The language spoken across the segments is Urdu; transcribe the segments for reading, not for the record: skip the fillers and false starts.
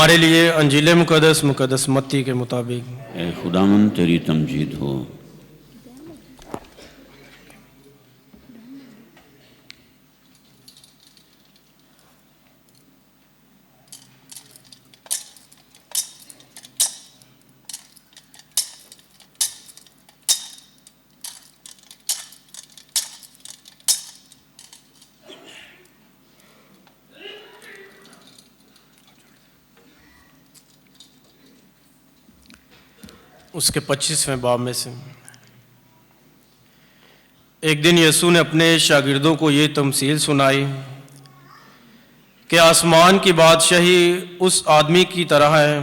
ہمارے لیے انجیل مقدس متی کے مطابق۔ اے خداوند تیری تمجید ہو۔ اس کے 25ویں باب میں سے۔ ایک دن یسوع نے اپنے شاگردوں کو یہ تمثیل سنائی کہ آسمان کی بادشاہی اس آدمی کی طرح ہے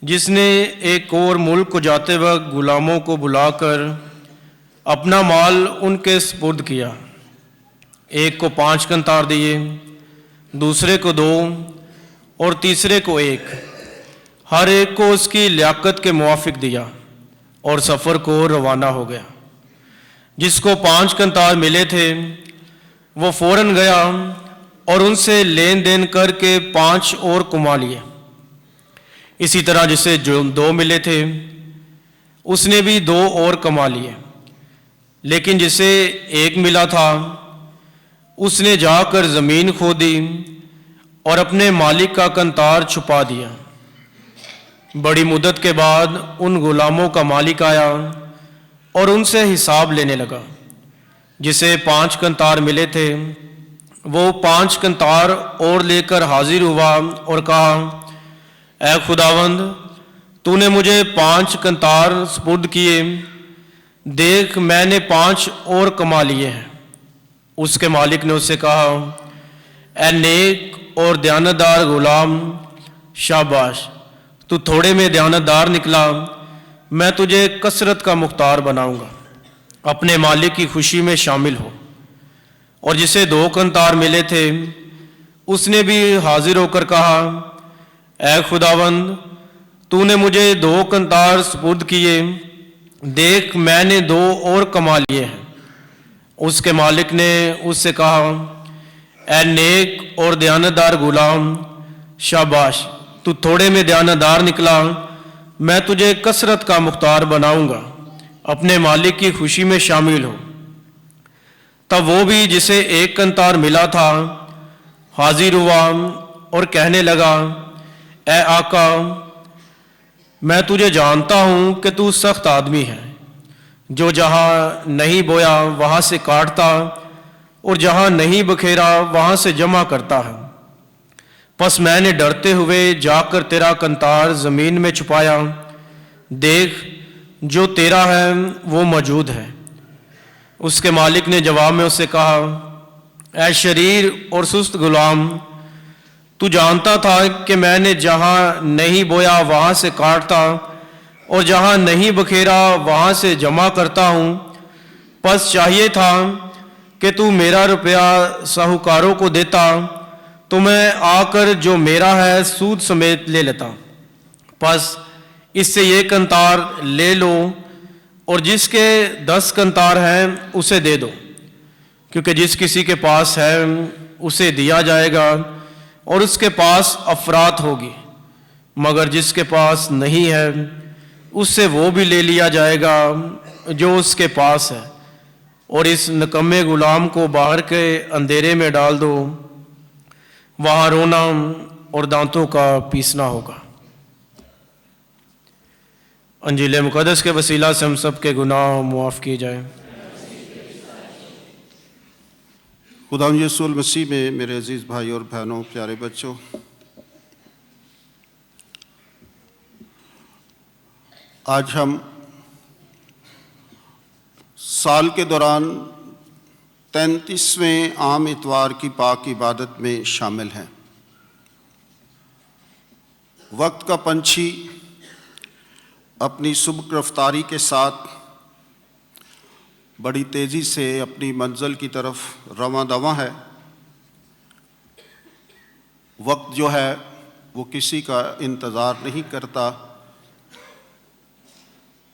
جس نے ایک اور ملک کو جاتے وقت غلاموں کو بلا کر اپنا مال ان کے سپرد کیا۔ ایک کو 5 قنطار دیے، دوسرے کو 2 اور تیسرے کو 1، ہر ایک کو اس کی لیاقت کے موافق دیا، اور سفر کو روانہ ہو گیا۔ جس کو 5 قنطار ملے تھے وہ فوراً گیا اور ان سے لین دین کر کے 5 اور کما لیے۔ اسی طرح جسے جو 2 ملے تھے اس نے بھی 2 اور کما لیے۔ لیکن جسے 1 ملا تھا اس نے جا کر زمین کھودی اور اپنے مالک کا قنطار چھپا دیا۔ بڑی مدت کے بعد ان غلاموں کا مالک آیا اور ان سے حساب لینے لگا۔ جسے 5 قنطار ملے تھے وہ 5 قنطار اور لے کر حاضر ہوا اور کہا، اے خداوند، تو نے مجھے 5 قنطار سپرد کیے، دیکھ میں نے 5 اور کما لیے ہیں۔ اس کے مالک نے اس سے کہا، اے نیک اور دیانتدار غلام، شاباش، تو تھوڑے میں دیانتدار نکلا، میں تجھے کثرت کا مختار بناؤں گا، اپنے مالک کی خوشی میں شامل ہو۔ اور جسے 2 قنطار ملے تھے اس نے بھی حاضر ہو کر کہا، اے خداوند، تو نے مجھے 2 قنطار سپرد کیے، دیکھ میں نے 2 اور کما لیے ہیں۔ اس کے مالک نے اس سے کہا، اے نیک اور دیانتدار غلام، شاباش، تو تھوڑے میں دیانتدار نکلا، میں تجھے کثرت کا مختار بناؤں گا، اپنے مالک کی خوشی میں شامل ہو۔ تب وہ بھی جسے 1 قنطار ملا تھا حاضر ہوا اور کہنے لگا، اے آقا، میں تجھے جانتا ہوں کہ تو سخت آدمی ہے، جو جہاں نہیں بویا وہاں سے کاٹتا اور جہاں نہیں بکھیرا وہاں سے جمع کرتا ہے۔ پس میں نے ڈرتے ہوئے جا کر تیرا قنطار زمین میں چھپایا، دیکھ جو تیرا ہے وہ موجود ہے۔ اس کے مالک نے جواب میں اس سے کہا، اے شریر اور سست غلام، تو جانتا تھا کہ میں نے جہاں نہیں بویا وہاں سے کاٹتا اور جہاں نہیں بکھیرا وہاں سے جمع کرتا ہوں، پس چاہیے تھا کہ تو میرا روپیہ ساہوکاروں کو دیتا تو میں آ کر جو میرا ہے سود سمیت لے لیتا۔ پس اس سے یہ قنطار لے لو اور جس کے 10 قنطار ہیں اسے دے دو، کیونکہ جس کسی کے پاس ہے اسے دیا جائے گا اور اس کے پاس افراط ہوگی، مگر جس کے پاس نہیں ہے اس سے وہ بھی لے لیا جائے گا جو اس کے پاس ہے۔ اور اس نکمے غلام کو باہر کے اندھیرے میں ڈال دو، وہاں رونا اور دانتوں کا پیسنا ہوگا۔ انجیل مقدس کے وسیلہ سے ہم سب کے گناہ معاف کیے جائیں۔ خدا یسوع المسیح میں میرے عزیز بھائی اور بہنوں، پیارے بچوں، آج ہم سال کے دوران 33ویں عام اتوار کی پاک عبادت میں شامل ہیں۔ وقت کا پنچھی اپنی سبک رفتاری کے ساتھ بڑی تیزی سے اپنی منزل کی طرف رواں دواں ہے۔ وقت جو ہے وہ کسی کا انتظار نہیں کرتا،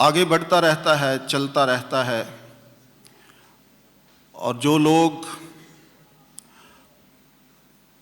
آگے بڑھتا رہتا ہے، چلتا رہتا ہے، اور جو لوگ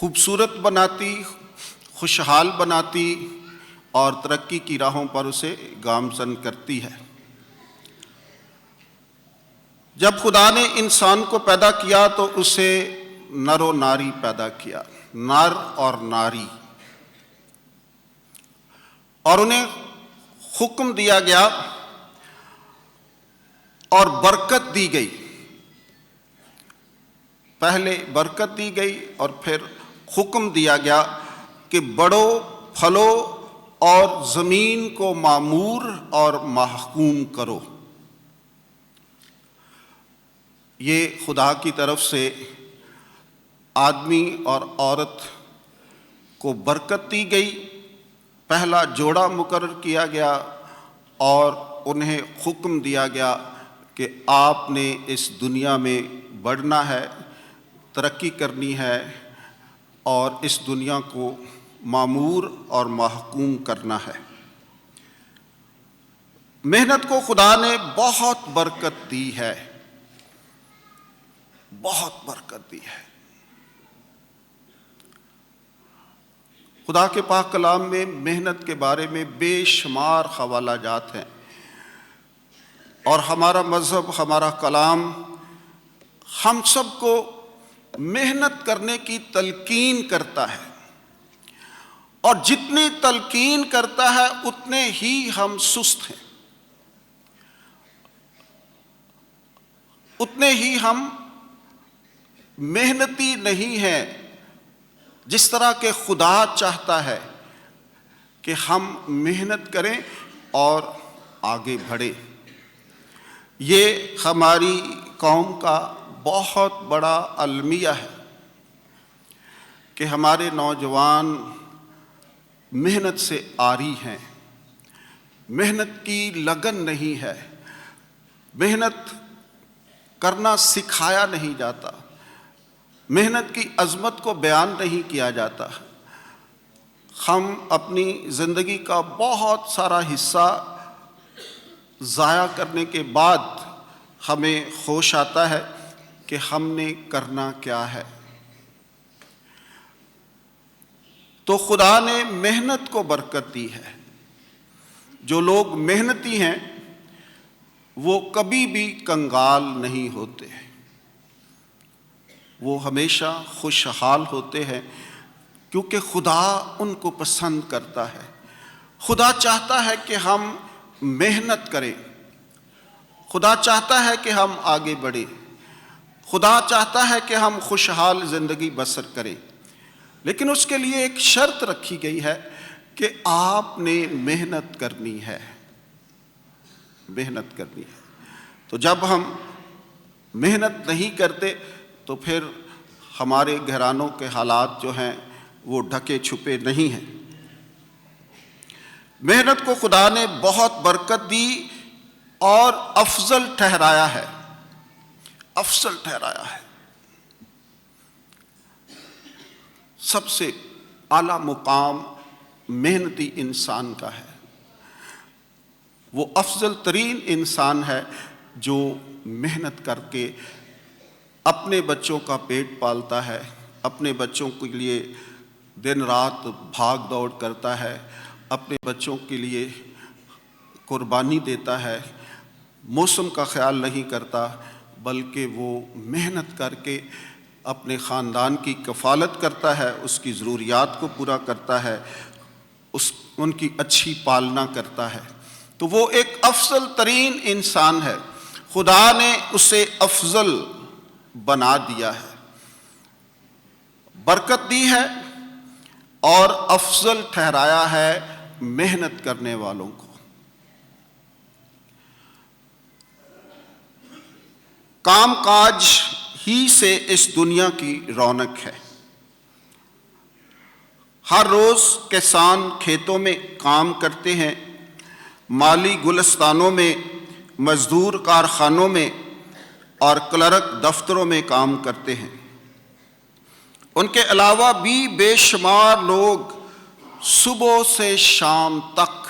خوبصورت بناتی، خوشحال بناتی اور ترقی کی راہوں پر اسے گامزن کرتی ہے۔ جب خدا نے انسان کو پیدا کیا تو اسے نر و ناری پیدا کیا، نر اور ناری، اور انہیں حکم دیا گیا اور برکت دی گئی۔ پہلے برکت دی گئی اور پھر حکم دیا گیا کہ بڑھو، پھلو اور زمین کو معمور اور محکوم کرو۔ یہ خدا کی طرف سے آدمی اور عورت کو برکت دی گئی، پہلا جوڑا مقرر کیا گیا اور انہیں حکم دیا گیا کہ آپ نے اس دنیا میں بڑھنا ہے، ترقی کرنی ہے اور اس دنیا کو معمور اور محکوم کرنا ہے۔ محنت کو خدا نے بہت برکت دی ہے، بہت برکت دی ہے۔ خدا کے پاک کلام میں محنت کے بارے میں بے شمار حوالہ جات ہیں، اور ہمارا مذہب، ہمارا کلام ہم سب کو محنت کرنے کی تلقین کرتا ہے، اور جتنی تلقین کرتا ہے اتنے ہی ہم سست ہیں، اتنے ہی ہم محنتی نہیں ہیں، جس طرح کہ خدا چاہتا ہے کہ ہم محنت کریں اور آگے بڑھیں۔ یہ ہماری قوم کا بہت بڑا المیہ ہے کہ ہمارے نوجوان محنت سے عاری ہیں، محنت کی لگن نہیں ہے، محنت کرنا سکھایا نہیں جاتا، محنت کی عظمت کو بیان نہیں کیا جاتا۔ ہم اپنی زندگی کا بہت سارا حصہ ضائع کرنے کے بعد ہمیں ہوش آتا ہے کہ ہم نے کرنا کیا ہے۔ تو خدا نے محنت کو برکت دی ہے۔ جو لوگ محنتی ہیں وہ کبھی بھی کنگال نہیں ہوتے، وہ ہمیشہ خوشحال ہوتے ہیں، کیونکہ خدا ان کو پسند کرتا ہے۔ خدا چاہتا ہے کہ ہم محنت کریں، خدا چاہتا ہے کہ ہم آگے بڑھیں، خدا چاہتا ہے کہ ہم خوشحال زندگی بسر کریں، لیکن اس کے لیے ایک شرط رکھی گئی ہے کہ آپ نے محنت کرنی ہے، محنت کرنی ہے۔ تو جب ہم محنت نہیں کرتے تو پھر ہمارے گھرانوں کے حالات جو ہیں وہ ڈھکے چھپے نہیں ہیں۔ محنت کو خدا نے بہت برکت دی اور افضل ٹھہرایا ہے، افضل ٹھہرایا ہے۔ سب سے اعلیٰ مقام محنتی انسان کا ہے۔ وہ افضل ترین انسان ہے جو محنت کر کے اپنے بچوں کا پیٹ پالتا ہے، اپنے بچوں کے لیے دن رات بھاگ دوڑ کرتا ہے، اپنے بچوں کے لیے قربانی دیتا ہے، موسم کا خیال نہیں کرتا، بلکہ وہ محنت کر کے اپنے خاندان کی کفالت کرتا ہے، اس کی ضروریات کو پورا کرتا ہے، ان کی اچھی پالنا کرتا ہے۔ تو وہ ایک افضل ترین انسان ہے، خدا نے اسے افضل بنا دیا ہے، برکت دی ہے اور افضل ٹھہرایا ہے محنت کرنے والوں کو۔ کام کاج ہی سے اس دنیا کی رونق ہے۔ ہر روز کسان کھیتوں میں کام کرتے ہیں، مالی گلستانوں میں، مزدور کارخانوں میں اور کلرک دفتروں میں کام کرتے ہیں۔ ان کے علاوہ بھی بے شمار لوگ صبح سے شام تک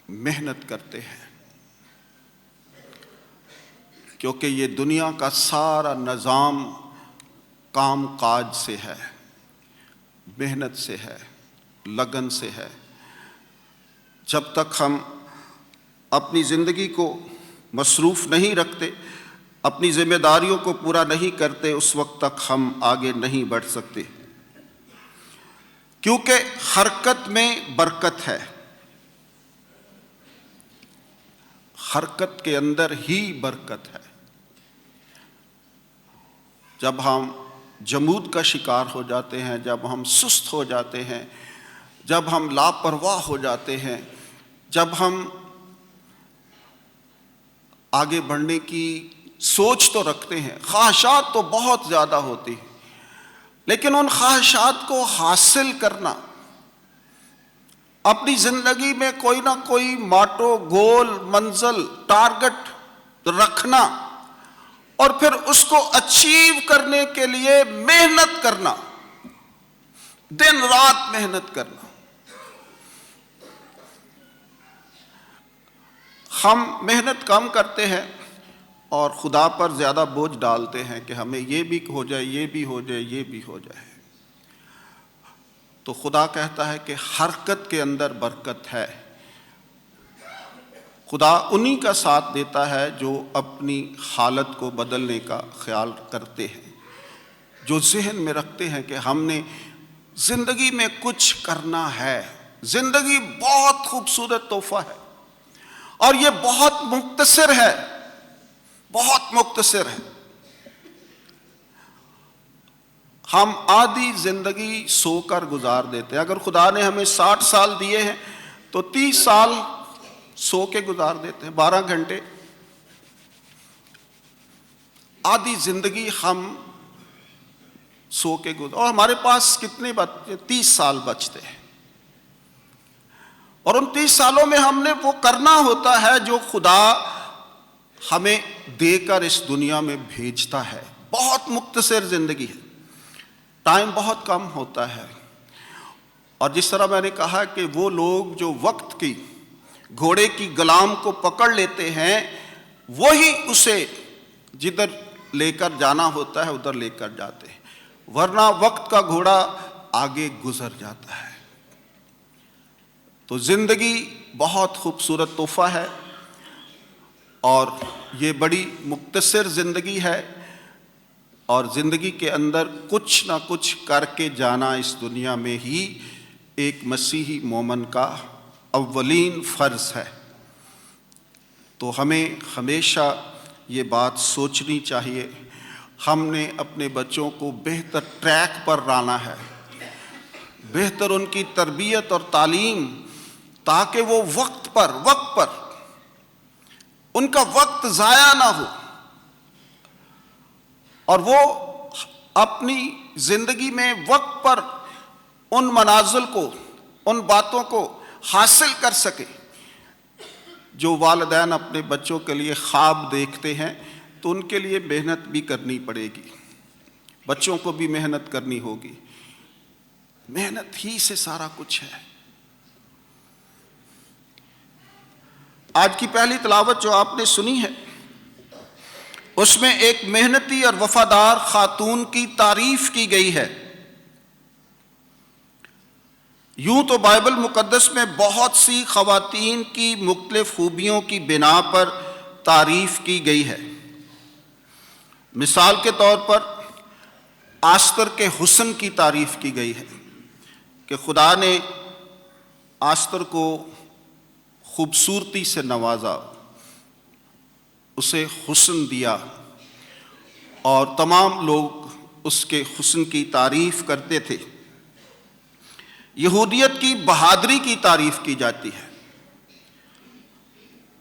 محنت کرتے ہیں، کیونکہ یہ دنیا کا سارا نظام کام کاج سے ہے، محنت سے ہے، لگن سے ہے۔ جب تک ہم اپنی زندگی کو مصروف نہیں رکھتے، اپنی ذمہ داریوں کو پورا نہیں کرتے، اس وقت تک ہم آگے نہیں بڑھ سکتے، کیونکہ حرکت میں برکت ہے، حرکت کے اندر ہی برکت ہے۔ جب ہم جمود کا شکار ہو جاتے ہیں، جب ہم سست ہو جاتے ہیں، جب ہم لاپرواہ ہو جاتے ہیں، جب ہم آگے بڑھنے کی سوچ تو رکھتے ہیں، خواہشات تو بہت زیادہ ہوتی ہیں، لیکن ان خواہشات کو حاصل کرنا، اپنی زندگی میں کوئی نہ کوئی ماٹو، گول، منزل، ٹارگٹ رکھنا اور پھر اس کو اچیو کرنے کے لیے محنت کرنا، دن رات محنت کرنا۔ ہم محنت کم کرتے ہیں اور خدا پر زیادہ بوجھ ڈالتے ہیں کہ ہمیں یہ بھی ہو جائے، یہ بھی ہو جائے، یہ بھی ہو جائے۔ تو خدا کہتا ہے کہ حرکت کے اندر برکت ہے۔ خدا انہی کا ساتھ دیتا ہے جو اپنی حالت کو بدلنے کا خیال کرتے ہیں، جو ذہن میں رکھتے ہیں کہ ہم نے زندگی میں کچھ کرنا ہے۔ زندگی بہت خوبصورت تحفہ ہے اور یہ بہت مختصر ہے، بہت مختصر ہے۔ ہم آدھی زندگی سو کر گزار دیتے ہیں۔ اگر خدا نے ہمیں 60 سال دیے ہیں تو 30 سال سو کے گزار دیتے ہیں، 12 گھنٹے۔ آدھی زندگی ہم سو کے گزار، اور ہمارے پاس کتنے بچے؟ 30 سال بچتے ہیں، اور ان 30 سالوں میں ہم نے وہ کرنا ہوتا ہے جو خدا ہمیں دے کر اس دنیا میں بھیجتا ہے۔ بہت مختصر زندگی ہے، ٹائم بہت کم ہوتا ہے۔ اور جس طرح میں نے کہا کہ وہ لوگ جو وقت کی گھوڑے کی گلام کو پکڑ لیتے ہیں، وہی اسے جدھر لے کر جانا ہوتا ہے ادھر لے کر جاتے ہیں، ورنہ وقت کا گھوڑا آگے گزر جاتا ہے۔ تو زندگی بہت خوبصورت تحفہ ہے اور یہ بڑی مختصر زندگی ہے، اور زندگی کے اندر کچھ نہ کچھ کر کے جانا اس دنیا میں ہی ایک مسیحی مومن کا اولین فرض ہے۔ تو ہمیں ہمیشہ یہ بات سوچنی چاہیے، ہم نے اپنے بچوں کو بہتر ٹریک پر لانا ہے، بہتر ان کی تربیت اور تعلیم، تاکہ وہ وقت پر ان کا وقت ضائع نہ ہو، اور وہ اپنی زندگی میں وقت پر ان منازل کو، ان باتوں کو حاصل کر سکے جو والدین اپنے بچوں کے لیے خواب دیکھتے ہیں۔ تو ان کے لیے محنت بھی کرنی پڑے گی، بچوں کو بھی محنت کرنی ہوگی، محنت ہی سے سارا کچھ ہے۔ آج کی پہلی تلاوت جو آپ نے سنی ہے، اس میں ایک محنتی اور وفادار خاتون کی تعریف کی گئی ہے۔ یوں تو بائبل مقدس میں بہت سی خواتین کی مختلف خوبیوں کی بنا پر تعریف کی گئی ہے۔ مثال کے طور پر آستر کے حسن کی تعریف کی گئی ہے کہ خدا نے آستر کو خوبصورتی سے نوازا، اسے حسن دیا، اور تمام لوگ اس کے حسن کی تعریف کرتے تھے۔ یہودیت کی بہادری کی تعریف کی جاتی ہے،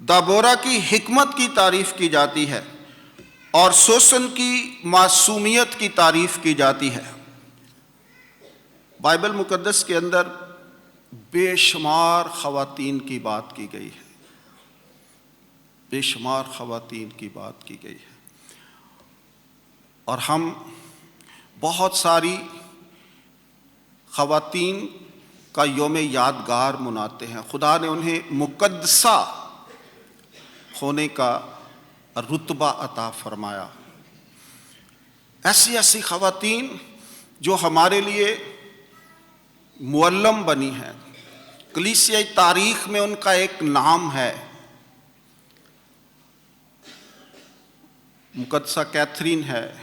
دبورا کی حکمت کی تعریف کی جاتی ہے، اور سوسن کی معصومیت کی تعریف کی جاتی ہے۔ بائبل مقدس کے اندر بے شمار خواتین کی بات کی گئی ہے، بے شمار خواتین کی بات کی گئی ہے، اور ہم بہت ساری خواتین کا یوم یادگار مناتے ہیں۔ خدا نے انہیں مقدسہ ہونے کا رتبہ عطا فرمایا۔ ایسی ایسی خواتین جو ہمارے لیے معلم بنی ہیں، کلیسیائی تاریخ میں ان کا ایک نام ہے۔ مقدسہ کیتھرین ہے،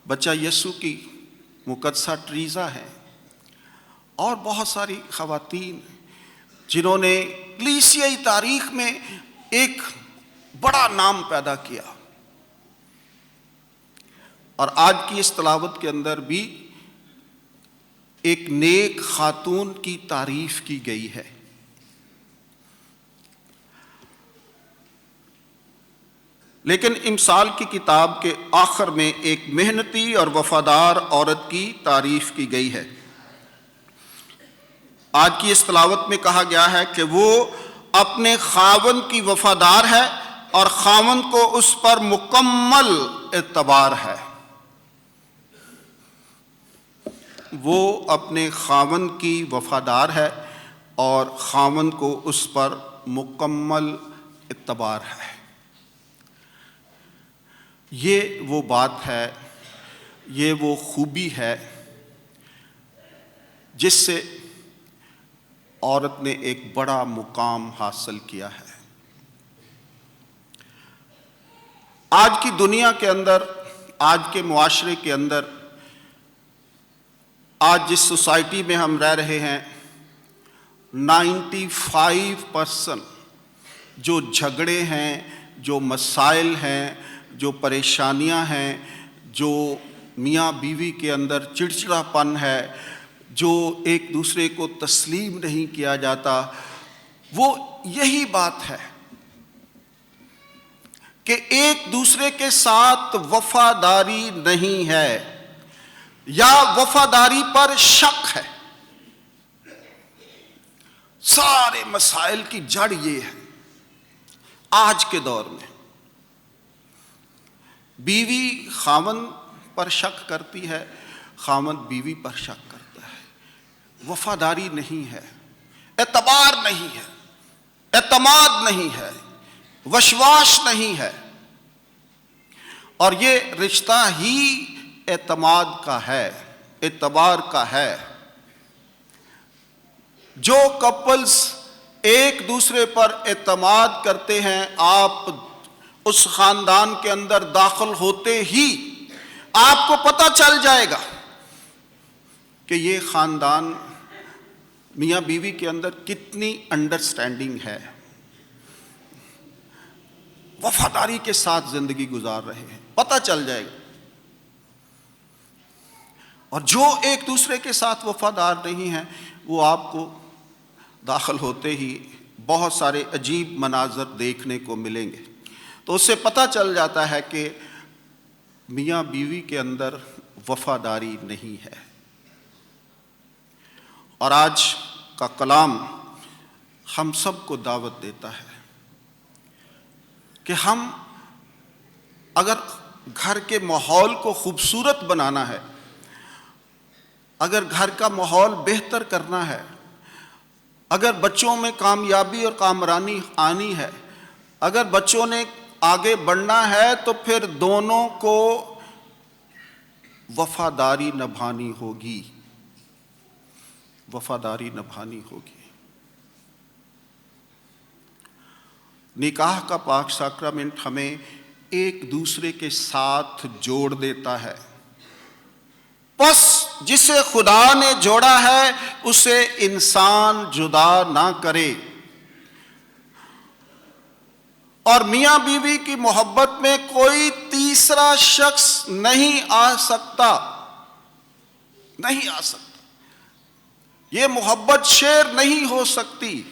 بچہ یسوع کی مقدسہ ٹریزا ہے، اور بہت ساری خواتین جنہوں نے کلیسیائی تاریخ میں ایک بڑا نام پیدا کیا۔ اور آج کی اس تلاوت کے اندر بھی ایک نیک خاتون کی تعریف کی گئی ہے۔ لیکن امثال کی کتاب کے آخر میں ایک محنتی اور وفادار عورت کی تعریف کی گئی ہے۔ آج کی اس تلاوت میں کہا گیا ہے کہ وہ اپنے خاوند کی وفادار ہے اور خاوند کو اس پر مکمل اعتبار ہے۔ وہ اپنے خاوند کی وفادار ہے اور خاوند کو اس پر مکمل اعتبار ہے۔ یہ وہ بات ہے، یہ وہ خوبی ہے جس سے عورت نے ایک بڑا مقام حاصل کیا ہے۔ آج کی دنیا کے اندر، آج کے معاشرے کے اندر، آج جس سوسائٹی میں ہم رہ رہے ہیں، 95% جو جھگڑے ہیں، جو مسائل ہیں، جو پریشانیاں ہیں، جو میاں بیوی کے اندر چڑچڑاپن ہے، جو ایک دوسرے کو تسلیم نہیں کیا جاتا، وہ یہی بات ہے کہ ایک دوسرے کے ساتھ وفاداری نہیں ہے یا وفاداری پر شک ہے۔ سارے مسائل کی جڑ یہ ہے آج کے دور میں۔ بیوی خاوند پر شک کرتی ہے، خاوند بیوی پر شک کرتا ہے۔ وفاداری نہیں ہے، اعتبار نہیں ہے، اعتماد نہیں ہے، وشواس نہیں ہے، اور یہ رشتہ ہی اعتماد کا ہے، اعتبار کا ہے۔ جو کپلز ایک دوسرے پر اعتماد کرتے ہیں، آپ اس خاندان کے اندر داخل ہوتے ہی آپ کو پتہ چل جائے گا کہ یہ خاندان میاں بیوی کے اندر کتنی انڈرسٹینڈنگ ہے، وفاداری کے ساتھ زندگی گزار رہے ہیں، پتہ چل جائے گا۔ اور جو ایک دوسرے کے ساتھ وفادار نہیں ہیں، وہ آپ کو داخل ہوتے ہی بہت سارے عجیب مناظر دیکھنے کو ملیں گے۔ تو اس سے پتہ چل جاتا ہے کہ میاں بیوی کے اندر وفاداری نہیں ہے۔ اور آج کا کلام ہم سب کو دعوت دیتا ہے کہ ہم اگر گھر کے ماحول کو خوبصورت بنانا ہے، اگر گھر کا ماحول بہتر کرنا ہے، اگر بچوں میں کامیابی اور کامرانی آنی ہے، اگر بچوں نے آگے بڑھنا ہے، تو پھر دونوں کو وفاداری نبھانی ہوگی، وفاداری نبھانی ہوگی۔ نکاح کا پاک ساکرامنٹ ہمیں ایک دوسرے کے ساتھ جوڑ دیتا ہے۔ پس جسے خدا نے جوڑا ہے اسے انسان جدا نہ کرے۔ اور میاں بیوی کی محبت میں کوئی تیسرا شخص نہیں آ سکتا، نہیں آ سکتا۔ یہ محبت شیر نہیں ہو سکتی۔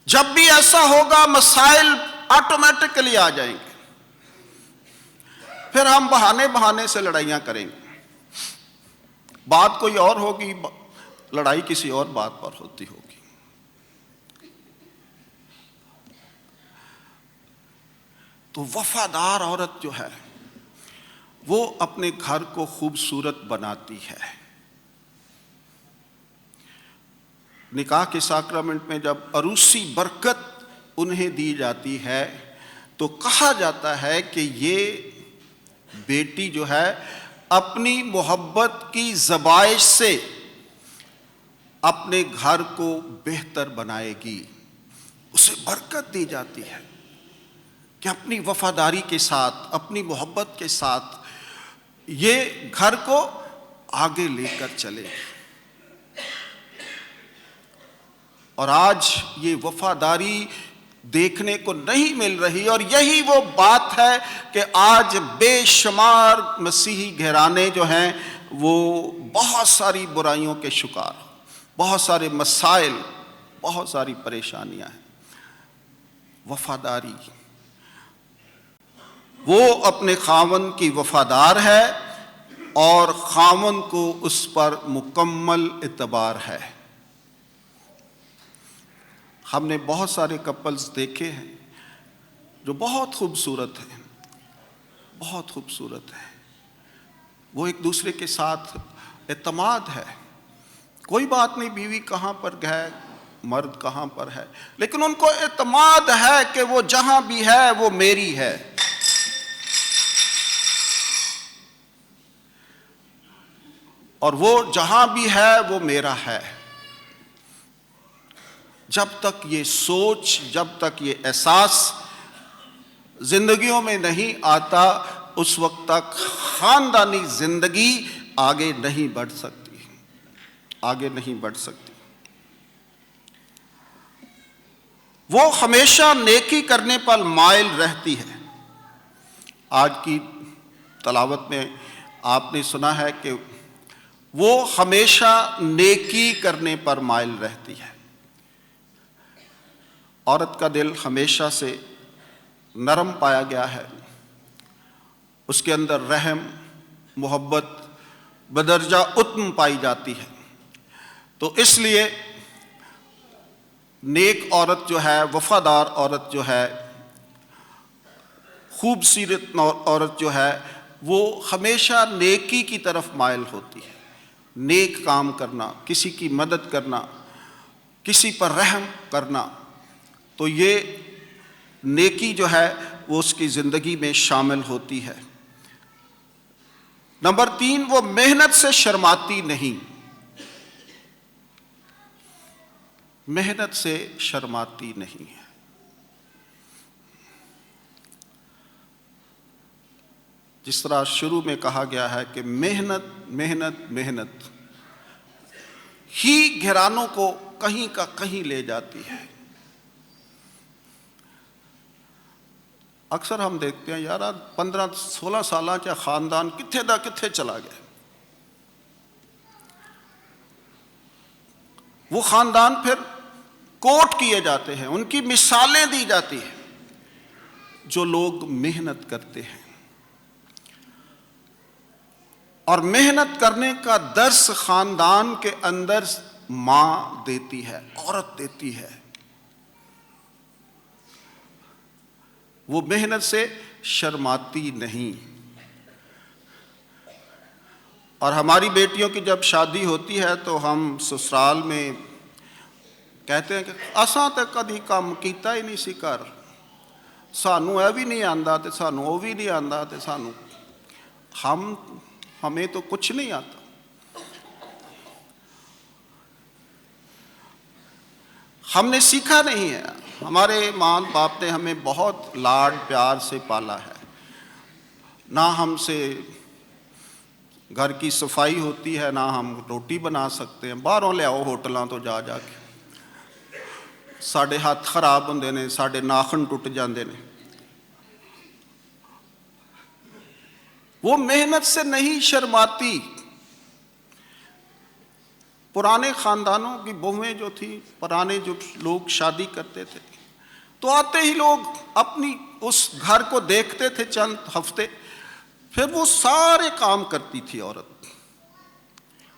جب بھی ایسا ہوگا مسائل آٹومیٹکلی آ جائیں گے، پھر ہم بہانے سے لڑائیاں کریں گے، بات کوئی اور ہوگی، لڑائی کسی اور بات پر ہوتی ہوگی۔ تو وفادار عورت جو ہے وہ اپنے گھر کو خوبصورت بناتی ہے۔ نکاح کے ساکرامنٹ میں جب عروسی برکت انہیں دی جاتی ہے تو کہا جاتا ہے کہ یہ بیٹی جو ہے اپنی محبت کی ذبائش سے اپنے گھر کو بہتر بنائے گی، اسے برکت دی جاتی ہے کہ اپنی وفاداری کے ساتھ، اپنی محبت کے ساتھ یہ گھر کو آگے لے کر چلے۔ اور آج یہ وفاداری دیکھنے کو نہیں مل رہی، اور یہی وہ بات ہے کہ آج بے شمار مسیحی گھرانے جو ہیں وہ بہت ساری برائیوں کے شکار، بہت سارے مسائل، بہت ساری پریشانیاں ہیں۔ وفاداری، وہ اپنے خاوند کی وفادار ہے اور خاوند کو اس پر مکمل اعتبار ہے۔ ہم نے بہت سارے کپلز دیکھے ہیں جو بہت خوبصورت ہیں، بہت خوبصورت ہیں، وہ ایک دوسرے کے ساتھ اعتماد ہے، کوئی بات نہیں بیوی کہاں پر ہے، مرد کہاں پر ہے، لیکن ان کو اعتماد ہے کہ وہ جہاں بھی ہے وہ میری ہے۔ اور وہ جہاں بھی ہے وہ میرا ہے۔ جب تک یہ سوچ، جب تک یہ احساس زندگیوں میں نہیں آتا، اس وقت تک خاندانی زندگی آگے نہیں بڑھ سکتی، آگے نہیں بڑھ سکتی۔ وہ ہمیشہ نیکی کرنے پر مائل رہتی ہے۔ آج کی تلاوت میں آپ نے سنا ہے کہ وہ ہمیشہ نیکی کرنے پر مائل رہتی ہے۔ عورت کا دل ہمیشہ سے نرم پایا گیا ہے، اس کے اندر رحم، محبت بدرجہ اتم پائی جاتی ہے۔ تو اس لیے نیک عورت جو ہے، وفادار عورت جو ہے، خوبصورت عورت جو ہے، وہ ہمیشہ نیکی کی طرف مائل ہوتی ہے۔ نیک کام کرنا، کسی کی مدد کرنا، کسی پر رحم کرنا، تو یہ نیکی جو ہے وہ اس کی زندگی میں شامل ہوتی ہے۔ نمبر 3، وہ محنت سے شرماتی نہیں، محنت سے شرماتی نہیں ہے۔ جس طرح شروع میں کہا گیا ہے کہ محنت محنت محنت ہی گھرانوں کو کہیں کا کہیں لے جاتی ہے۔ اکثر ہم دیکھتے ہیں یار 15-16 سالہ چا خاندان کتھے دا کتھے چلا گیا۔ وہ خاندان پھر کوٹ کیے جاتے ہیں، ان کی مثالیں دی جاتی ہیں جو لوگ محنت کرتے ہیں، اور محنت کرنے کا درس خاندان کے اندر ماں دیتی ہے، عورت دیتی ہے۔ وہ محنت سے شرماتی نہیں۔ اور ہماری بیٹیوں کی جب شادی ہوتی ہے تو ہم سسرال میں کہتے ہیں کہ اساں تے کدی کام کیتا ہی نہیں سی کر، سانوں اے بھی نہیں آندا تے سانوں او بھی نہیں آندا تے سانوں ہمیں تو کچھ نہیں آتا۔ ہم نے سیکھا نہیں ہے، ہمارے ماں باپ نے ہمیں بہت لاڈ پیار سے پالا ہے، نہ ہم سے گھر کی صفائی ہوتی ہے، نہ ہم روٹی بنا سکتے ہیں، باہروں لے آؤ ہوٹلاں تو جا جا کے، ساڈے ہاتھ خراب ہوندے نے، ساڈے ناخن ٹوٹ جاندے نے۔ وہ محنت سے نہیں شرماتی۔ پرانے خاندانوں کی بہویں جو تھی، پرانے جو لوگ شادی کرتے تھے تو آتے ہی لوگ اپنی اس گھر کو دیکھتے تھے چند ہفتے، پھر وہ سارے کام کرتی تھی عورت،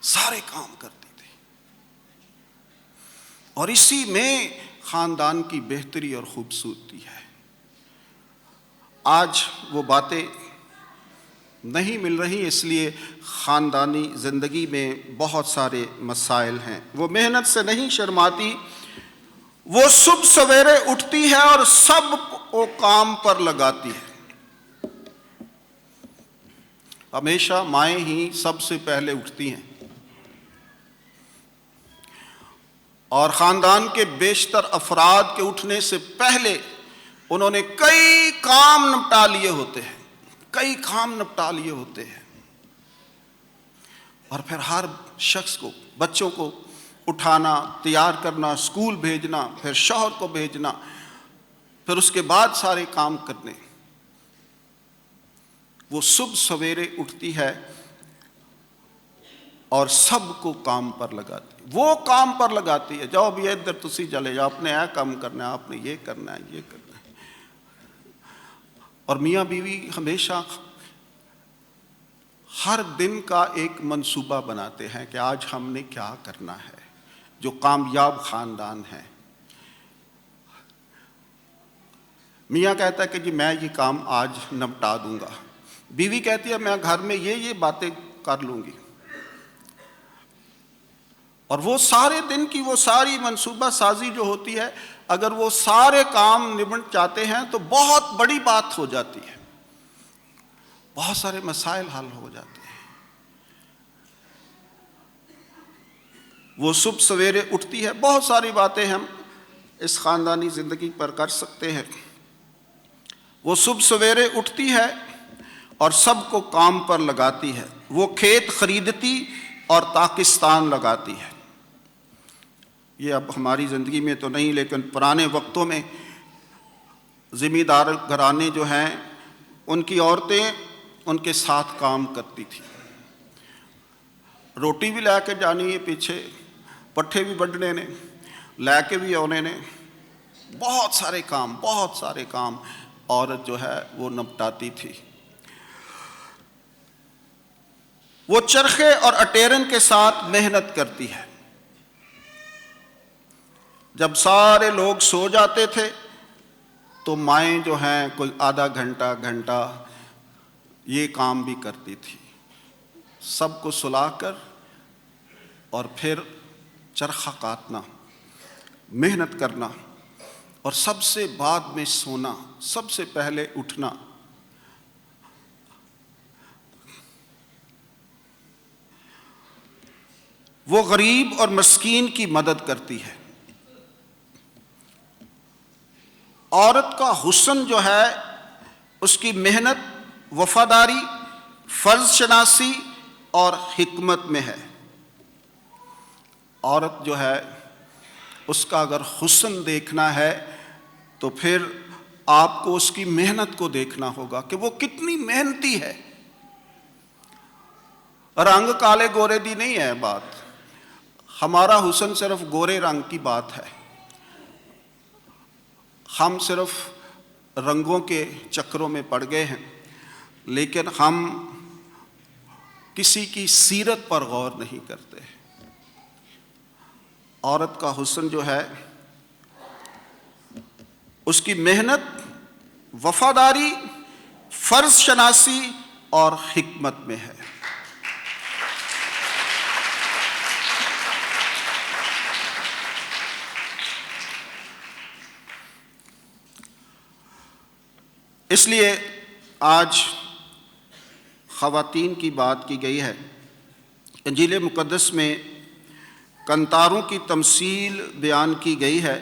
سارے کام کرتی تھی، اور اسی میں خاندان کی بہتری اور خوبصورتی ہے۔ آج وہ باتیں نہیں مل رہی، اس لیے خاندانی زندگی میں بہت سارے مسائل ہیں۔ وہ محنت سے نہیں شرماتی، وہ صبح سویرے اٹھتی ہے اور سب وہ کام پر لگاتی ہے۔ ہمیشہ مائیں ہی سب سے پہلے اٹھتی ہیں، اور خاندان کے بیشتر افراد کے اٹھنے سے پہلے انہوں نے کئی کام نپٹا لیے ہوتے ہیں، کئی کام نپٹا لیے ہوتے ہیں، اور پھر ہر شخص کو، بچوں کو اٹھانا، تیار کرنا، اسکول بھیجنا، پھر شوہر کو بھیجنا، پھر اس کے بعد سارے کام کرنے۔ وہ صبح سویرے اٹھتی ہے اور سب کو کام پر لگاتی ہے، وہ کام پر لگاتی ہے، جاؤ بھی ادھر تسی چلے جاؤ، آپ نے یہ کام کرنا ہے، آپ نے یہ کرنا ہے، یہ کرنا ہے۔ اور میاں بیوی ہمیشہ ہر دن کا ایک منصوبہ بناتے ہیں کہ آج ہم نے کیا کرنا ہے، جو کامیاب خاندان ہے۔ میاں کہتا ہے کہ جی میں یہ کام آج نپٹا دوں گا، بیوی کہتی ہے میں گھر میں یہ باتیں کر لوں گی، اور وہ سارے دن کی وہ ساری منصوبہ سازی جو ہوتی ہے، اگر وہ سارے کام نمٹ جاتے ہیں تو بہت بڑی بات ہو جاتی ہے، بہت سارے مسائل حل ہو جاتے ہیں۔ وہ صبح سویرے اٹھتی ہے، بہت ساری باتیں ہم اس خاندانی زندگی پر کر سکتے ہیں۔ وہ صبح سویرے اٹھتی ہے اور سب کو کام پر لگاتی ہے، وہ کھیت خریدتی اور پاکستان لگاتی ہے۔ یہ اب ہماری زندگی میں تو نہیں، لیکن پرانے وقتوں میں زمیندار گھرانے جو ہیں ان کی عورتیں ان کے ساتھ کام کرتی تھیں، روٹی بھی لے کے جانی ہے پیچھے، پٹھے بھی بڈھنے نے، لے کے بھی آنے نے، بہت سارے کام عورت جو ہے وہ نپٹاتی تھی۔ وہ چرخے اور اٹیرن کے ساتھ محنت کرتی ہے۔ جب سارے لوگ سو جاتے تھے تو مائیں جو ہیں کوئی آدھا گھنٹہ یہ کام بھی کرتی تھی، سب کو سلا کر اور پھر چرخہ کاٹنا، محنت کرنا، اور سب سے بعد میں سونا، سب سے پہلے اٹھنا۔ وہ غریب اور مسکین کی مدد کرتی ہے۔ عورت کا حسن جو ہے اس کی محنت، وفاداری، فرض شناسی اور حکمت میں ہے۔ عورت جو ہے اس کا اگر حسن دیکھنا ہے تو پھر آپ کو اس کی محنت کو دیکھنا ہوگا کہ وہ کتنی محنتی ہے۔ رنگ کالے گورے دی نہیں ہے بات، ہمارا حسن صرف گورے رنگ کی بات ہے، ہم صرف رنگوں کے چکروں میں پڑ گئے ہیں، لیکن ہم کسی کی سیرت پر غور نہیں کرتے۔ عورت کا حسن جو ہے اس کی محنت، وفاداری، فرض شناسی اور حکمت میں ہے۔ اس لیے آج خواتین کی بات کی گئی ہے۔ انجیل مقدس میں کنتاروں کی تمثیل بیان کی گئی ہے،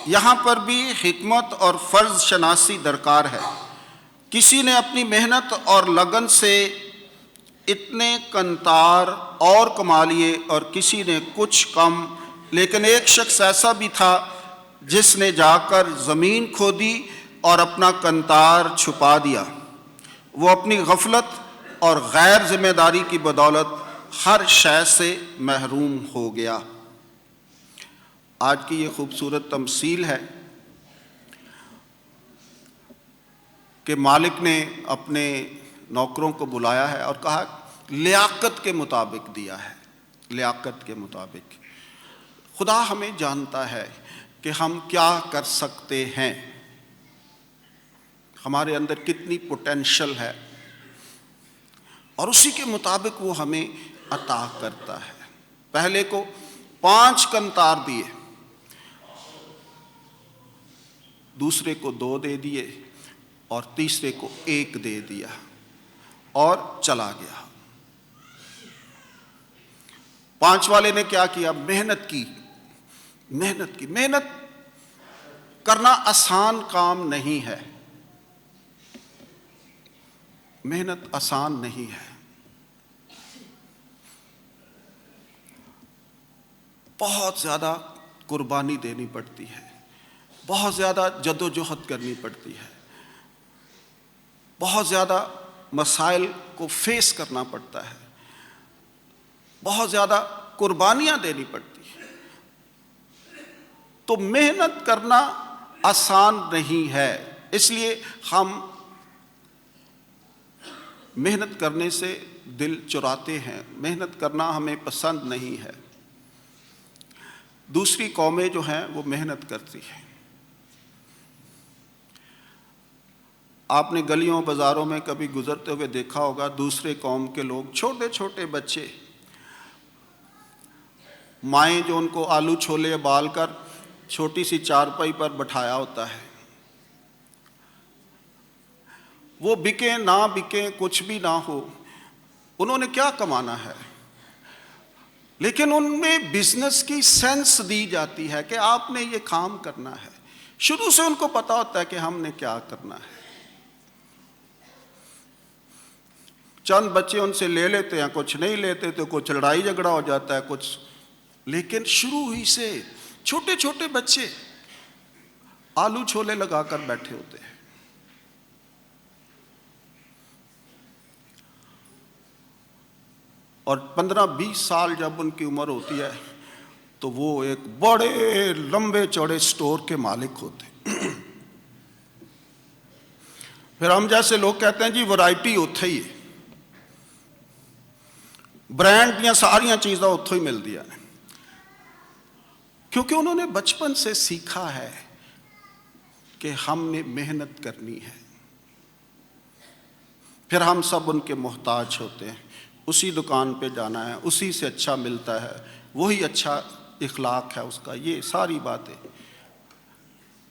یہاں پر بھی حکمت اور فرض شناسی درکار ہے۔ کسی نے اپنی محنت اور لگن سے اتنے کنتار اور کما لیے اور کسی نے کچھ کم، لیکن ایک شخص ایسا بھی تھا جس نے جا کر زمین کھودی اور اپنا کنتار چھپا دیا۔ وہ اپنی غفلت اور غیر ذمہ داری کی بدولت ہر شے سے محروم ہو گیا۔ آج کی یہ خوبصورت تمثیل ہے کہ مالک نے اپنے نوکروں کو بلایا ہے اور کہا لیاقت کے مطابق دیا ہے، لیاقت کے مطابق۔ خدا ہمیں جانتا ہے کہ ہم کیا کر سکتے ہیں، ہمارے اندر کتنی پوٹینشل ہے، اور اسی کے مطابق وہ ہمیں عطا کرتا ہے۔ پہلے کو 5 کنتار دیے، دوسرے کو 2 دے دیے اور تیسرے کو 1 دے دیا اور چلا گیا۔ 5 والے نے کیا کیا؟ محنت کی۔ محنت کرنا آسان کام نہیں ہے، محنت آسان نہیں ہے، بہت زیادہ قربانی دینی پڑتی ہے، بہت زیادہ جدوجہد کرنی پڑتی ہے، بہت زیادہ مسائل کو فیس کرنا پڑتا ہے، بہت زیادہ قربانیاں دینی پڑتی ہیں۔ تو محنت کرنا آسان نہیں ہے، اس لیے ہم محنت کرنے سے دل چراتے ہیں، محنت کرنا ہمیں پسند نہیں ہے۔ دوسری قومیں جو ہیں وہ محنت کرتی ہیں۔ آپ نے گلیوں بازاروں میں کبھی گزرتے ہوئے دیکھا ہوگا، دوسرے قوم کے لوگ، چھوٹے چھوٹے بچے، مائیں جو ان کو آلو چھولے ابال کر چھوٹی سی چارپائی پر بٹھایا ہوتا ہے، وہ بکیں نہ بکیں، کچھ بھی نہ ہو، انہوں نے کیا کمانا ہے، لیکن ان میں بزنس کی سینس دی جاتی ہے کہ آپ نے یہ کام کرنا ہے۔ شروع سے ان کو پتا ہوتا ہے کہ ہم نے کیا کرنا ہے۔ چند بچے ان سے لے لیتے ہیں، کچھ نہیں لیتے تو کچھ لڑائی جھگڑا ہو جاتا ہے کچھ، لیکن شروع ہی سے چھوٹے چھوٹے بچے آلو چھولے لگا کر بیٹھے ہوتے ہیں۔ اور 15-20 سال جب ان کی عمر ہوتی ہے تو وہ ایک بڑے لمبے چوڑے سٹور کے مالک ہوتے ہیں۔ پھر ہم جیسے لوگ کہتے ہیں جی ورائٹی اتھے ہی ہے، برانڈ دیا ساریاں چیزاں اتھے ہی مل دیا، کیونکہ انہوں نے بچپن سے سیکھا ہے کہ ہم نے محنت کرنی ہے۔ پھر ہم سب ان کے محتاج ہوتے ہیں، اسی دکان پہ جانا ہے، اسی سے اچھا ملتا ہے، وہی اچھا اخلاق ہے اس کا، یہ ساری باتیں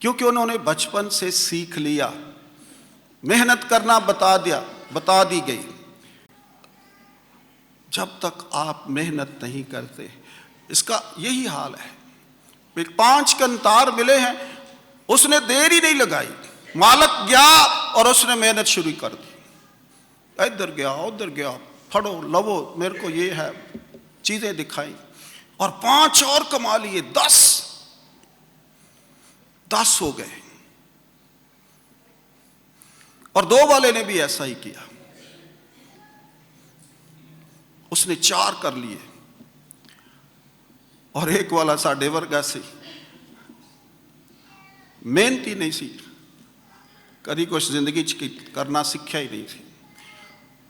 کیونکہ انہوں نے بچپن سے سیکھ لیا، محنت کرنا بتا دی گئی۔ جب تک آپ محنت نہیں کرتے، اس کا یہی حال ہے۔ 5 کنتار ملے ہیں، اس نے دیر ہی نہیں لگائی، مالک گیا اور اس نے محنت شروع کر دی، ادھر گیا ادھر گیا، پھڑو لو میرے کو یہ ہے، چیزیں دکھائیں، اور 5 اور کما لیے، 10 ہو گئے۔ اور 2 والے نے بھی ایسا ہی کیا، اس نے 4 کر لیے، اور ایک والا ساڈے ورگا سی، محنتی نہیں سی، کدی کچھ زندگی کرنا سیکھا ہی نہیں سی،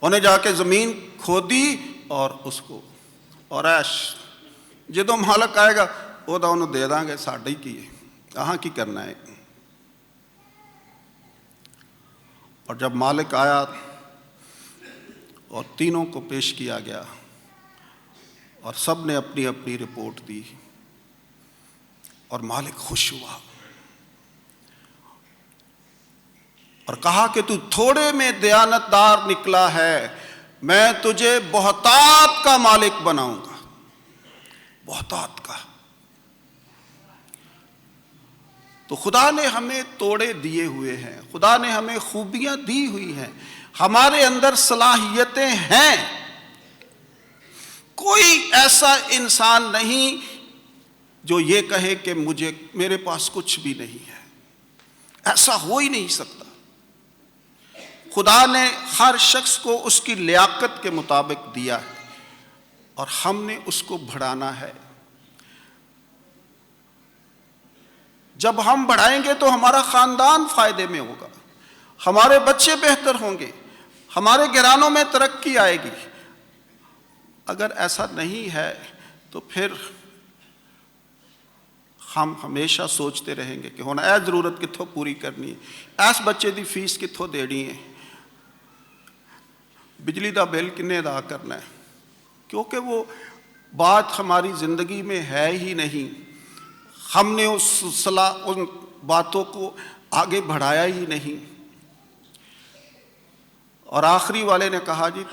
انہیں جا کے زمین کھودی اور اس کو، اور ایش جدوں مالک آئے گا وہ تو انہوں دے دیں گے، ساڈے ہی کی ہے، کہاں کی کرنا ہے۔ اور جب مالک آیا اور تینوں کو پیش کیا گیا اور سب نے اپنی اپنی رپورٹ دی، اور مالک خوش ہوا اور کہا کہ تو تھوڑے میں دیانتدار نکلا ہے، میں تجھے بہتات کا مالک بناؤں گا، بہتات کا۔ تو خدا نے ہمیں توڑے دیے ہوئے ہیں، خدا نے ہمیں خوبیاں دی ہوئی ہیں، ہمارے اندر صلاحیتیں ہیں۔ کوئی ایسا انسان نہیں جو یہ کہے کہ میرے پاس کچھ بھی نہیں ہے، ایسا ہو ہی نہیں سکتا۔ خدا نے ہر شخص کو اس کی لیاقت کے مطابق دیا ہے، اور ہم نے اس کو بڑھانا ہے۔ جب ہم بڑھائیں گے تو ہمارا خاندان فائدے میں ہوگا، ہمارے بچے بہتر ہوں گے، ہمارے گھرانوں میں ترقی آئے گی۔ اگر ایسا نہیں ہے تو پھر ہم ہمیشہ سوچتے رہیں گے کہ ہن اے ضرورت کتھوں پوری کرنی ہے، اس بچے دی فیس کتھوں دینی ہے، بجلی دا بل کنے ادا کرنا ہے، کیونکہ وہ بات ہماری زندگی میں ہے ہی نہیں۔ ہم نے ان باتوں کو آگے بڑھایا ہی نہیں۔ اور آخری والے نے کہا جی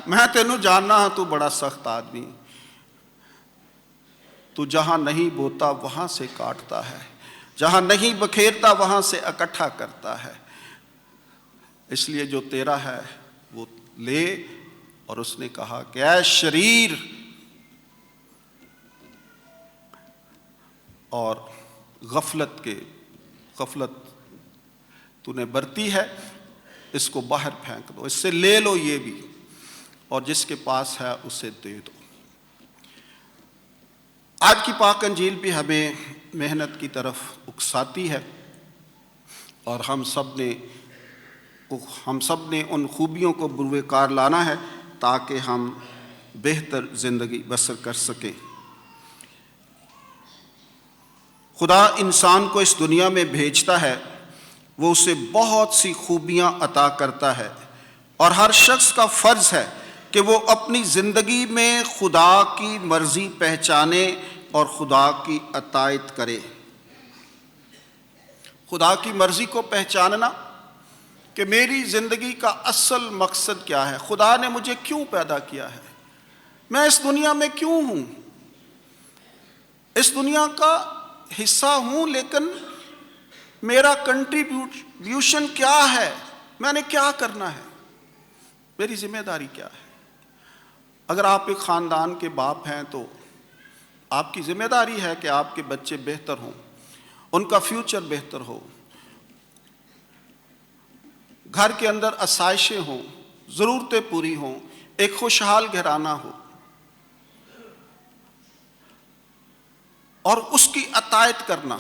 میں تینوں جاننا ہوں، تو بڑا سخت آدمی، تو جہاں نہیں بوتا وہاں سے کاٹتا ہے، جہاں نہیں بکھیرتا وہاں سے اکٹھا کرتا ہے، اس لیے جو تیرا ہے وہ لے۔ اور اس نے کہا کہ اے شریر اور غفلت تو نے برتی ہے، اس کو باہر پھینک دو، اس سے لے لو یہ بھی، اور جس کے پاس ہے اسے دے دو۔ آج کی پاک انجیل بھی ہمیں محنت کی طرف اکساتی ہے، اور ہم سب نے ان خوبیوں کو بروئے کار لانا ہے تاکہ ہم بہتر زندگی بسر کر سکیں۔ خدا انسان کو اس دنیا میں بھیجتا ہے، وہ اسے بہت سی خوبیاں عطا کرتا ہے، اور ہر شخص کا فرض ہے کہ وہ اپنی زندگی میں خدا کی مرضی پہچانے اور خدا کی اطاعت کرے۔ خدا کی مرضی کو پہچاننا کہ میری زندگی کا اصل مقصد کیا ہے، خدا نے مجھے کیوں پیدا کیا ہے، میں اس دنیا میں کیوں ہوں، اس دنیا کا حصہ ہوں، لیکن میرا کنٹریبیوشن کیا ہے، میں نے کیا کرنا ہے، میری ذمہ داری کیا ہے۔ اگر آپ ایک خاندان کے باپ ہیں تو آپ کی ذمہ داری ہے کہ آپ کے بچے بہتر ہوں، ان کا فیوچر بہتر ہو، گھر کے اندر آسائشیں ہوں، ضرورتیں پوری ہوں، ایک خوشحال گھرانہ ہو، اور اس کی اطاعت کرنا۔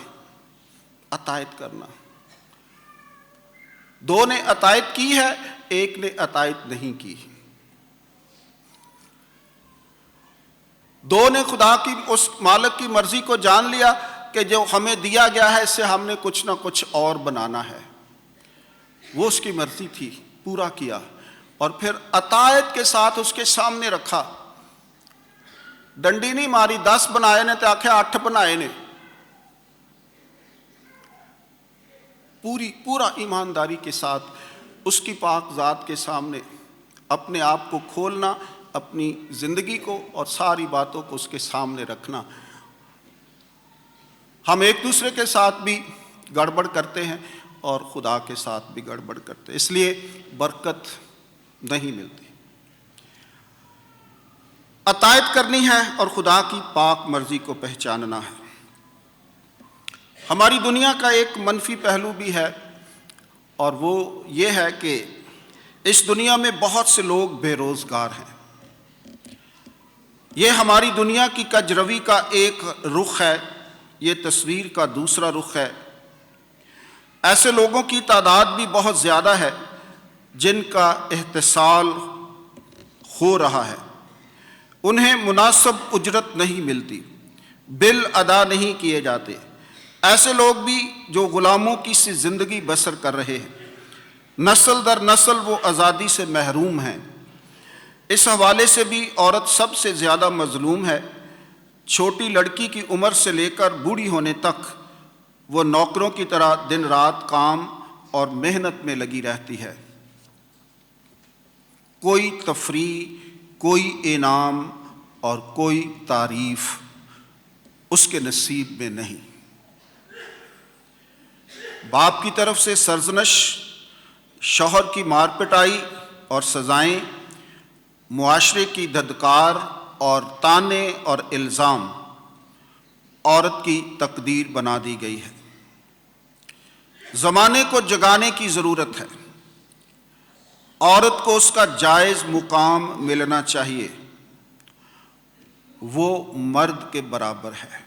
دو نے اطاعت کی ہے، ایک نے اطاعت نہیں کی۔ دو نے خدا کی اس مالک کی مرضی کو جان لیا کہ جو ہمیں دیا گیا ہے اس سے ہم نے کچھ نہ کچھ اور بنانا ہے، وہ اس کی مرضی تھی، پورا کیا، اور پھر اطاعت کے ساتھ اس کے سامنے رکھا۔ ڈنڈی نہیں ماری، 10 بنائے نے تے آکھیا 8 بنائے نے۔ پورا ایمانداری کے ساتھ اس کی پاک ذات کے سامنے اپنے آپ کو کھولنا، اپنی زندگی کو اور ساری باتوں کو اس کے سامنے رکھنا۔ ہم ایک دوسرے کے ساتھ بھی گڑبڑ کرتے ہیں اور خدا کے ساتھ بھی گڑبڑ کرتے ہیں، اس لیے برکت نہیں ملتی۔ اطاعت کرنی ہے اور خدا کی پاک مرضی کو پہچاننا ہے۔ ہماری دنیا کا ایک منفی پہلو بھی ہے، اور وہ یہ ہے کہ اس دنیا میں بہت سے لوگ بے روزگار ہیں۔ یہ ہماری دنیا کی کجروی کا ایک رخ ہے، یہ تصویر کا دوسرا رخ ہے۔ ایسے لوگوں کی تعداد بھی بہت زیادہ ہے جن کا احتسال ہو رہا ہے، انہیں مناسب اجرت نہیں ملتی، بل ادا نہیں کیے جاتے۔ ایسے لوگ بھی جو غلاموں کی سی زندگی بسر کر رہے ہیں، نسل در نسل وہ آزادی سے محروم ہیں۔ اس حوالے سے بھی عورت سب سے زیادہ مظلوم ہے۔ چھوٹی لڑکی کی عمر سے لے کر بوڑھی ہونے تک وہ نوکروں کی طرح دن رات کام اور محنت میں لگی رہتی ہے۔ کوئی تفریح، کوئی انعام اور کوئی تعریف اس کے نصیب میں نہیں۔ باپ کی طرف سے سرزنش، شوہر کی مار پٹائی اور سزائیں، معاشرے کی دھدکار اور تانے اور الزام عورت کی تقدیر بنا دی گئی ہے۔ زمانے کو جگانے کی ضرورت ہے۔ عورت کو اس کا جائز مقام ملنا چاہیے، وہ مرد کے برابر ہے۔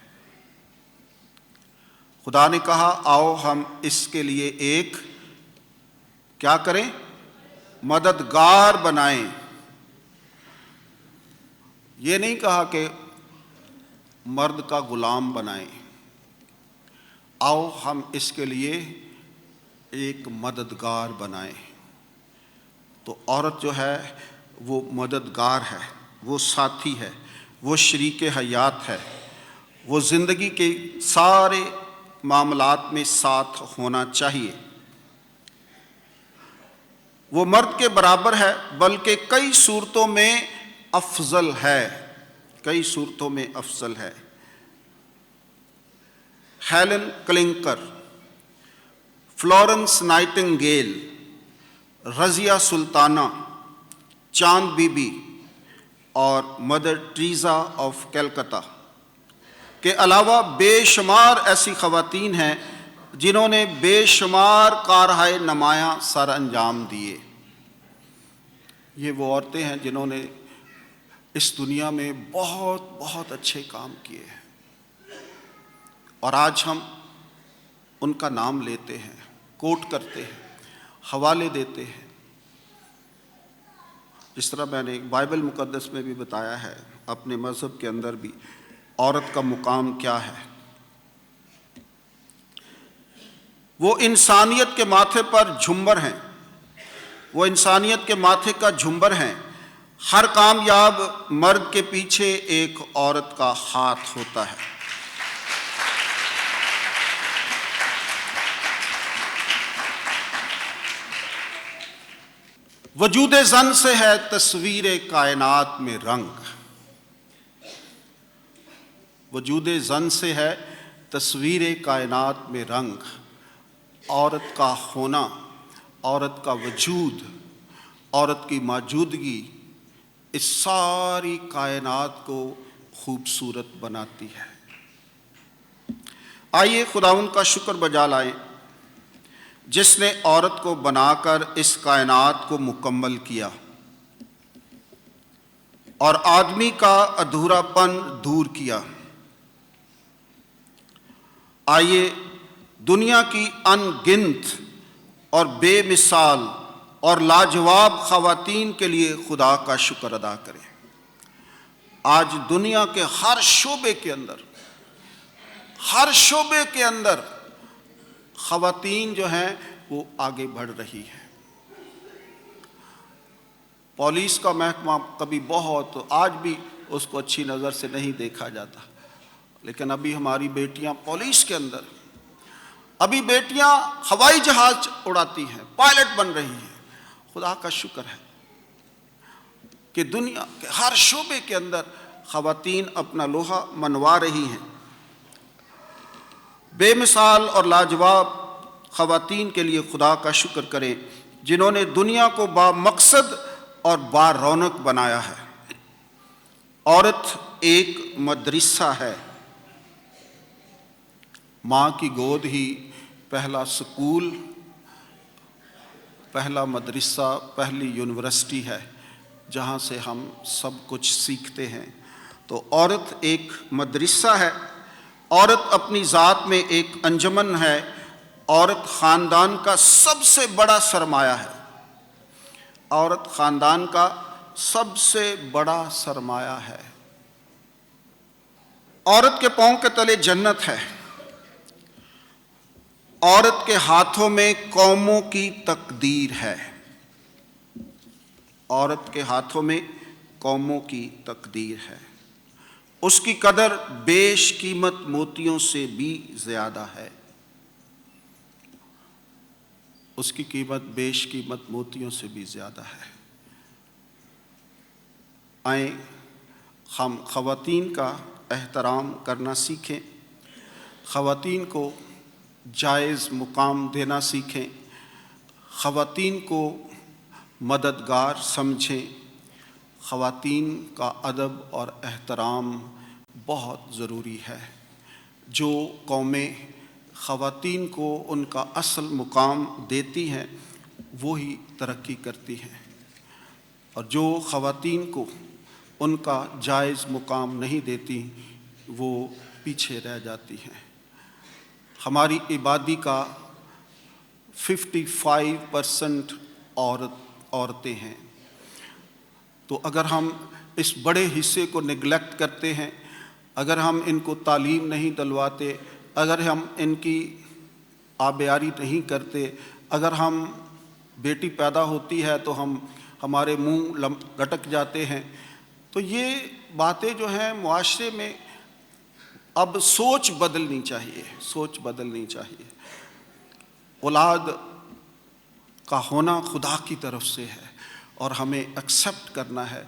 خدا نے کہا آؤ ہم اس کے لیے ایک کیا کریں؟ مددگار بنائیں۔ یہ نہیں کہا کہ مرد کا غلام بنائیں، آؤ ہم اس کے لیے ایک مددگار بنائیں۔ تو عورت جو ہے وہ مددگار ہے، وہ ساتھی ہے، وہ شریک حیات ہے، وہ زندگی کے سارے معاملات میں ساتھ ہونا چاہیے۔ وہ مرد کے برابر ہے بلکہ کئی صورتوں میں افضل ہے، کئی صورتوں میں افضل ہے۔ ہیلن کلنکر، فلورنس نائٹنگیل، رضیہ سلطانہ، چاند بی بی اور مدر ٹریزا آف کلکتہ کے علاوہ بے شمار ایسی خواتین ہیں جنہوں نے بے شمار کارہائے نمایاں سر انجام دیے۔ یہ وہ عورتیں ہیں جنہوں نے اس دنیا میں بہت بہت اچھے کام کیے ہیں، اور آج ہم ان کا نام لیتے ہیں، کوٹ کرتے ہیں، حوالے دیتے ہیں۔ جس طرح میں نے بائبل مقدس میں بھی بتایا ہے، اپنے مذہب کے اندر بھی عورت کا مقام کیا ہے۔ وہ انسانیت کے ماتھے پر جھنبر ہیں، وہ انسانیت کے ماتھے کا جھنبر ہیں۔ ہر کامیاب مرد کے پیچھے ایک عورت کا ہاتھ ہوتا ہے۔ وجود زن سے ہے تصویر کائنات میں رنگ، وجود زن سے ہے تصویر کائنات میں رنگ۔ عورت کا ہونا، عورت کا وجود، عورت کی موجودگی اس ساری کائنات کو خوبصورت بناتی ہے۔ آئیے خداوند کا شکر بجا لائیں جس نے عورت کو بنا کر اس کائنات کو مکمل کیا اور آدمی کا ادھورا پن دور کیا۔ آئیے دنیا کی ان گنت اور بے مثال اور لاجواب خواتین کے لیے خدا کا شکر ادا کریں۔ آج دنیا کے ہر شعبے کے اندر، ہر شعبے کے اندر خواتین جو ہیں وہ آگے بڑھ رہی ہیں۔ پولیس کا محکمہ کبھی بہت، آج بھی اس کو اچھی نظر سے نہیں دیکھا جاتا، لیکن ابھی ہماری بیٹیاں پولیس کے اندر، ابھی بیٹیاں ہوائی جہاز اڑاتی ہیں، پائلٹ بن رہی ہیں۔ خدا کا شکر ہے کہ دنیا کے ہر شعبے کے اندر خواتین اپنا لوہا منوا رہی ہیں۔ بے مثال اور لاجواب خواتین کے لیے خدا کا شکر کریں جنہوں نے دنیا کو با مقصد اور با رونق بنایا ہے۔ عورت ایک مدرسہ ہے، ماں کی گود ہی پہلا سکول، پہلا مدرسہ، پہلی یونیورسٹی ہے جہاں سے ہم سب کچھ سیکھتے ہیں۔ تو عورت ایک مدرسہ ہے، عورت اپنی ذات میں ایک انجمن ہے، عورت خاندان کا سب سے بڑا سرمایہ ہے، عورت خاندان کا سب سے بڑا سرمایہ ہے۔ عورت کے پاؤں کے تلے جنت ہے، عورت کے ہاتھوں میں قوموں کی تقدیر ہے، عورت کے ہاتھوں میں قوموں کی تقدیر ہے۔ اس کی قدر بیش قیمت موتیوں سے بھی زیادہ ہے، اس کی قیمت بیش قیمت موتیوں سے بھی زیادہ ہے۔ آئیں ہم خواتین کا احترام کرنا سیکھیں، خواتین کو جائز مقام دینا سیکھیں، خواتین کو مددگار سمجھیں۔ خواتین کا ادب اور احترام بہت ضروری ہے۔ جو قومیں خواتین کو ان کا اصل مقام دیتی ہیں وہی ترقی کرتی ہیں، اور جو خواتین کو ان کا جائز مقام نہیں دیتی وہ پیچھے رہ جاتی ہیں۔ ہماری آبادی کا 55% عورتیں ہیں، تو اگر ہم اس بڑے حصے کو نگلیکٹ کرتے ہیں، اگر ہم ان کو تعلیم نہیں دلواتے، اگر ہم ان کی آبیاری نہیں کرتے، اگر ہم بیٹی پیدا ہوتی ہے تو ہمارے منہ لٹک جاتے ہیں، تو یہ باتیں جو ہیں معاشرے میں اب سوچ بدلنی چاہیے، سوچ بدلنی چاہیے۔ اولاد کا ہونا خدا کی طرف سے ہے، اور ہمیں ایکسیپٹ کرنا ہے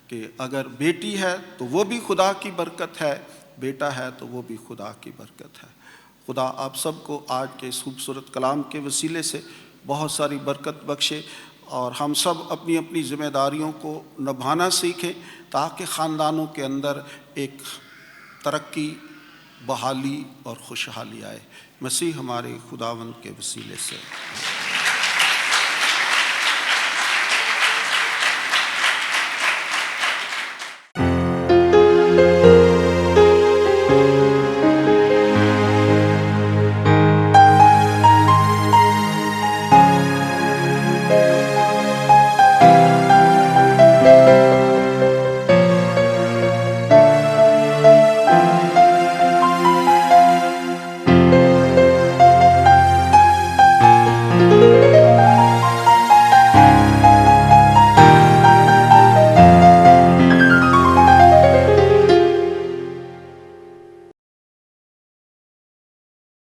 کہ اگر بیٹی ہے تو وہ بھی خدا کی برکت ہے، بیٹا ہے تو وہ بھی خدا کی برکت ہے۔ خدا آپ سب کو آج کے اس خوبصورت کلام کے وسیلے سے بہت ساری برکت بخشے، اور ہم سب اپنی اپنی ذمہ داریوں کو نبھانا سیکھیں تاکہ خاندانوں کے اندر ایک ترقی، بحالی اور خوشحالی آئے۔ مسیح ہمارے خداوند کے وسیلے سے۔